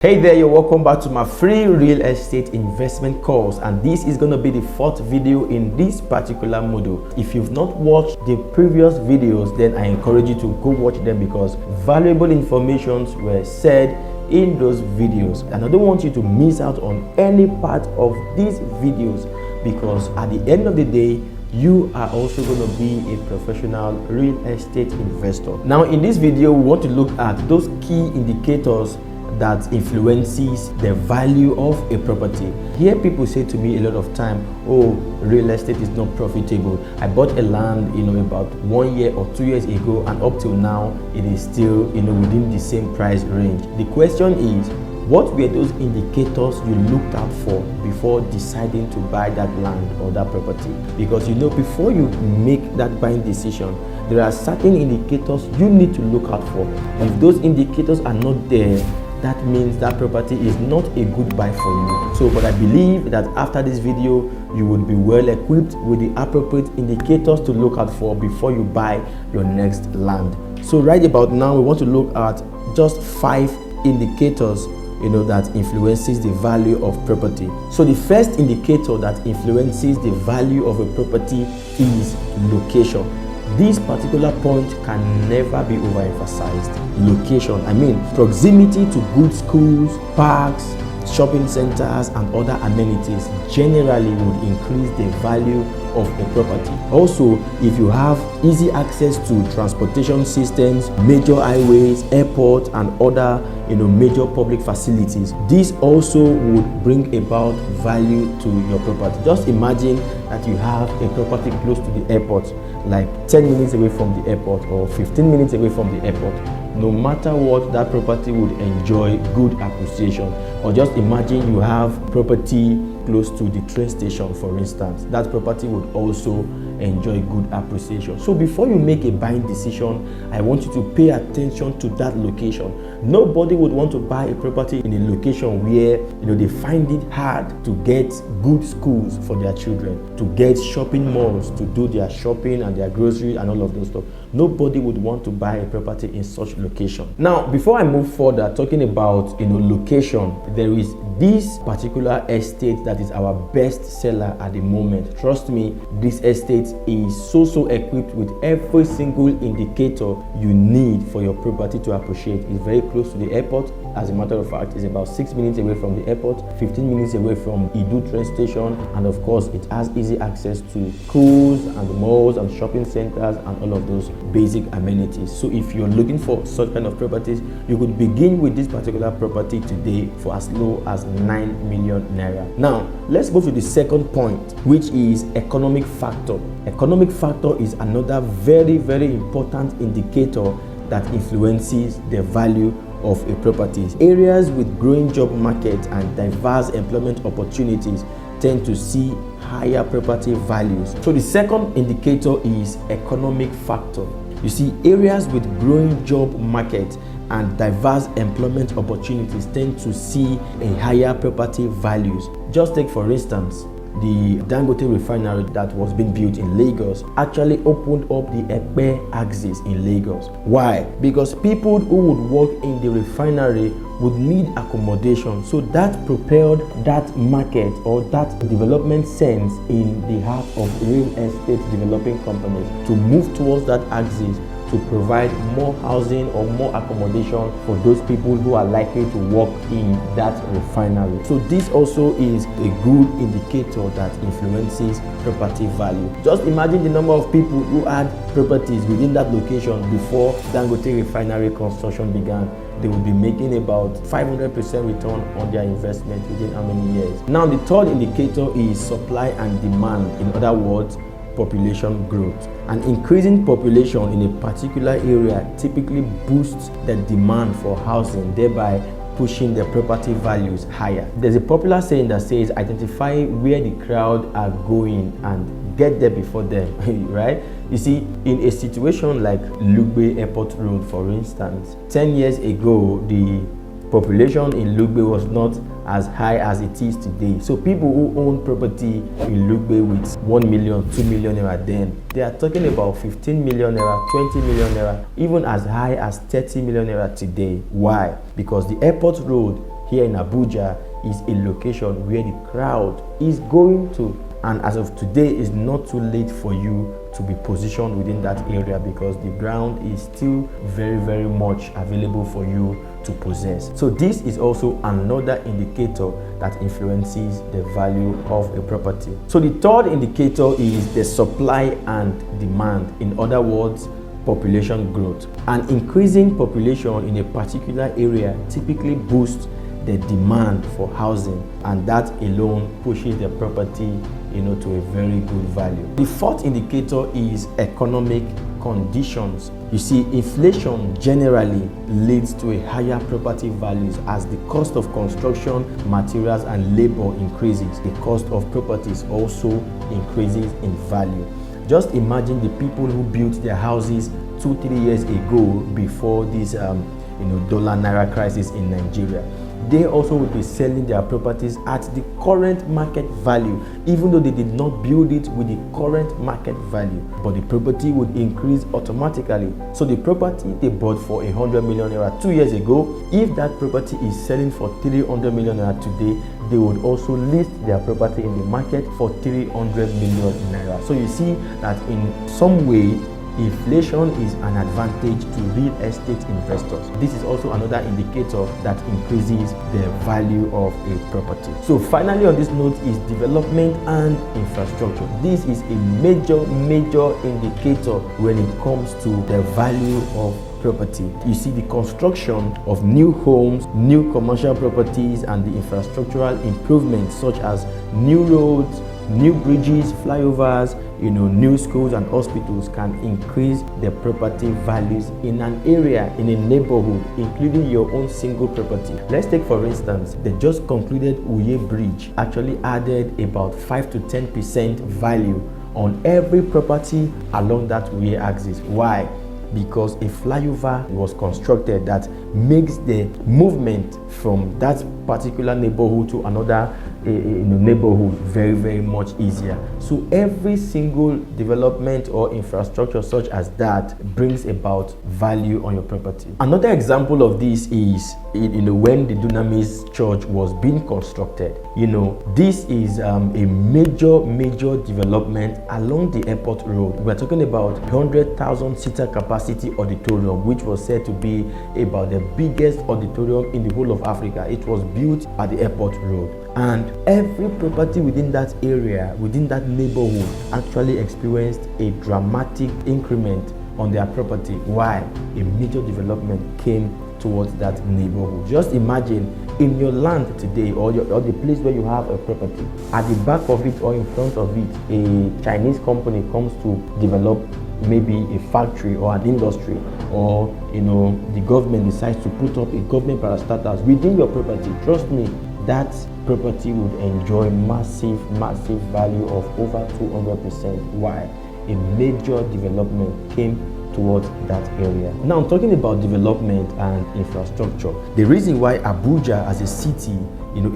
Hey there, you're welcome back to my free real estate investment course, and this is going to be the fourth video in this particular module. If you've not watched the previous videos, then I encourage you to go watch them because valuable informations were said in those videos, and I don't want you to miss out on any part of these videos because at the end of the day, you are also going to be a professional real estate investor. Now in this video, we want to look at those key indicators that influences the value of a property. Here people say to me a lot of time, oh, real estate is not profitable. I bought a land about 1 year or 2 years ago, and up till now it is still within the same price range. The question is, what were those indicators you looked out for before deciding to buy that land or that property? Because before you make that buying decision, there are certain indicators you need to look out for. If those indicators are not there, that means that property is not a good buy for you. But I believe that after this video, you will be well equipped with the appropriate indicators to look out for before you buy your next land. So right about now, we want to look at just 5 indicators that influences the value of property. So the first indicator that influences the value of a property is location. This particular point can never be overemphasized. Location, I mean proximity to good schools, parks, shopping centers and other amenities generally would increase the value of a property. Also, if you have easy access to transportation systems, major highways, airports and other major public facilities, this also would bring about value to your property. Just imagine that you have a property close to the airport, like 10 minutes away from the airport or 15 minutes away from the airport. No matter what, that property would enjoy good appreciation. Or just imagine you have property close to the train station, for instance. That property would also enjoy good appreciation. So before you make a buying decision, I want you to pay attention to that location. Nobody would want to buy a property in a location where they find it hard to get good schools for their children, to get shopping malls to do their shopping and their groceries and all of those stuff. Nobody would want to buy a property in such location. Now, before I move further talking about location, there is this particular estate that is our best seller at the moment. Trust me, this estate is so equipped with every single indicator you need for your property to appreciate. It's very close to the airport. As a matter of fact, it's about 6 minutes away from the airport, 15 minutes away from Idu train station, and of course it has easy access to schools and malls and shopping centers and all of those basic amenities. So if you're looking for such kind of properties, you could begin with this particular property today for as low as 9 million naira. Now let's go to the second point, which is economic factor. Economic factor is another very important indicator that influences the value of a property. Areas with growing job market and diverse employment opportunities tend to see higher property values. So the second indicator is economic factor. You see, areas with growing job market and diverse employment opportunities tend to see a higher property values. Just take for instance, the Dangote refinery that was being built in Lagos actually opened up the Epe axis in Lagos. Why? Because people who would work in the refinery would need accommodation. So that propelled that market or that development sense in the heart of real estate developing companies to move towards that axis to provide more housing or more accommodation for those people who are likely to work in that refinery. So this also is a good indicator that influences property value. Just imagine the number of people who had properties within that location before Dangote refinery construction began. They would be making about 500% return on their investment within how many years? Now the third indicator is supply and demand. In other words, population growth. An increasing population in a particular area typically boosts the demand for housing, thereby pushing the property values higher. There's a popular saying that says, identify where the crowd are going and get there before them, right? You see, in a situation like Lugbe Airport Road, for instance, 10 years ago, the population in Lugbe was not as high as it is today. So people who own property in Lugbe with 1 million, 2 million naira, then they are talking about 15 million naira, 20 million naira, even as high as 30 million naira today. Why? Because the airport road here in Abuja is a location where the crowd is going to. And as of today, it's not too late for you to be positioned within that area, because the ground is still very much available for you to possess. So this is also another indicator that influences the value of a property. So the third indicator is the supply and demand. In other words, population growth. An increasing population in a particular area typically boosts the demand for housing, and that alone pushes the property to a very good value. The fourth indicator is economic conditions. You see, inflation generally leads to a higher property values. As the cost of construction, materials and labor increases, the cost of properties also increases in value. Just imagine the people who built their houses 2-3 years ago, before this dollar naira crisis in Nigeria. They also will be selling their properties at the current market value, even though they did not build it with the current market value, but the property would increase automatically. So the property they bought for 100 million naira 2 years ago, if that property is selling for 300 million naira today, they would also list their property in the market for 300 million naira. So you see that in some way, inflation is an advantage to real estate investors. This is also another indicator that increases the value of a property. So finally on this note is development and infrastructure. This is a major indicator when it comes to the value of property. You see, the construction of new homes, new commercial properties, and the infrastructural improvements such as new roads, new bridges, flyovers, new schools and hospitals can increase the property values in an area, in a neighborhood, including your own single property. Let's take for instance, the just concluded Uye Bridge actually added about 5 to 10% value on every property along that Uye axis. Why? Because a flyover was constructed that makes the movement from that particular neighborhood to another neighborhood very much easier. So every single development or infrastructure such as that brings about value on your property. Another example of this is when the Dunamis church was being constructed. This is a major development along the airport road. We're talking about 100,000 seater capacity auditorium, which was said to be about the biggest auditorium in the whole of Africa. It was built at the airport road, and every property within that area, within that neighborhood, actually experienced a dramatic increment on their property. Why? A major development came towards that neighborhood. Just imagine in your land today, or the place where you have a property, at the back of it or in front of it, a Chinese company comes to develop maybe a factory or an industry, or the government decides to put up a government parastatals within your property. Trust me, that property would enjoy massive value of over 200%. Why? A major development came towards that area. Now I'm talking about development and infrastructure. The reason why Abuja as a city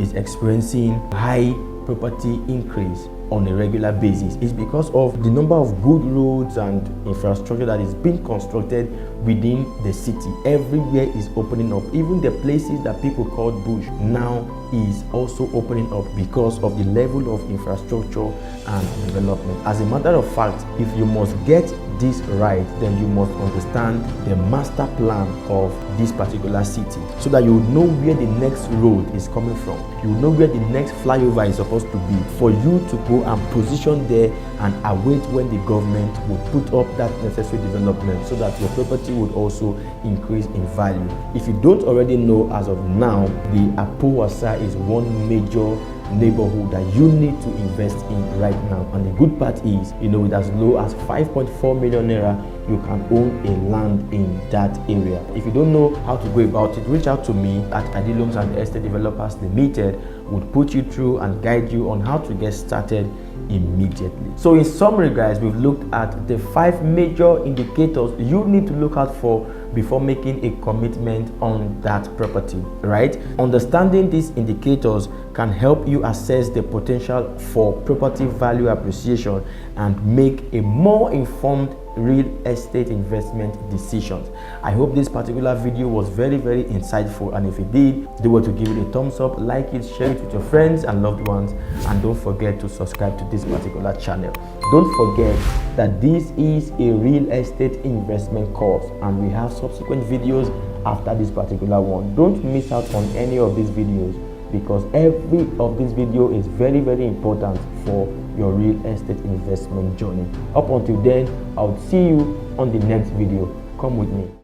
is experiencing high property increase on a regular basis is because of the number of good roads and infrastructure that is being constructed within the city. Everywhere is opening up. Even the places that people called bush now is also opening up because of the level of infrastructure and development. As a matter of fact, if you must get this right, then you must understand the master plan of this particular city, so that you know where the next road is coming from. You know where the next flyover is supposed to be, for you to go and position there and await when the government will put up that necessary development, so that your property would also increase in value. If you don't already know, as of now, the Abuja is one major neighborhood that you need to invest in right now. And the good part is, with as low as 5.4 million naira, you can own a land in that area. If you don't know how to go about it, reach out to me at Adiloms and Estate Developers Limited. Would put you through and guide you on how to get started immediately. So in summary, guys, we've looked at the 5 major indicators you need to look out for before making a commitment on that property, right? Understanding these indicators can help you assess the potential for property value appreciation and make a more informed real estate investment decisions. I hope this particular video was very insightful, and if it did, do well to give it a thumbs up, like it, share it with your friends and loved ones, and don't forget to subscribe to this particular channel. Don't forget that this is a real estate investment course, and we have subsequent videos after this particular one. Don't miss out on any of these videos, because every of this video is very important for your real estate investment journey. Up until then, I'll see you on the next video. Come with me.